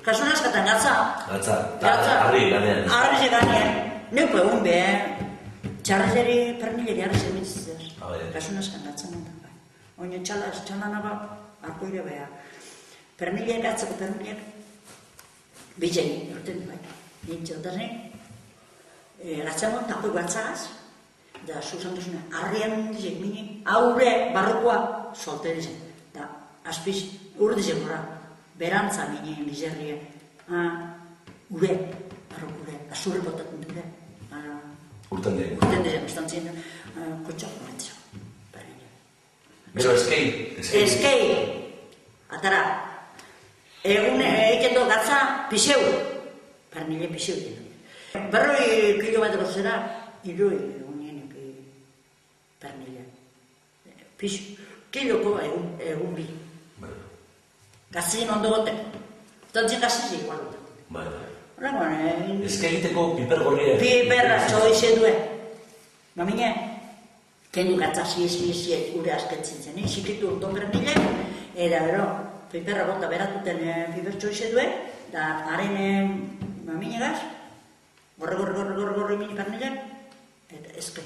Kasun askatan gatza. Arri ganean. Arri ganean. Neuko egun be, txarrezeri pernileri arri zemitzizer. Kasun askan gatza mundan bai. Oino txalana bat, arkoire beha. Perniliak gatzeko perniliak, bitxegin, urten bai. Nintxo, da zen, gatzamon takoi batzagaz, da zuzan duzuna, arrian dizek mini, aurre barrokoa solteri zen. Da, azpiz, urdizek gora, berantza mini bizerria. Ure, barroko ure, azurre botatzen dure. Urten den. Urten den, estantzien, kotxak momentzio. Bero, eskei? Eskei, atara. Egun egiten gatza, pixeu. Pernile pixeu egiten. Berroi kilometro zera, iroi egunien pernile. Kiloko egun bi. Gazin ondo goteko. Tantzien gazizi igual goteko. Eskei egiteko piper gorria? Piperra, txoize duen. Mamine, kendu gatza zizi gure asketzen zen. Zikitu ondo pernile, eta bero, piperra bota beratuten piper txoize duen, da haren mamine gaz, gorre mini pernile, eta eskei.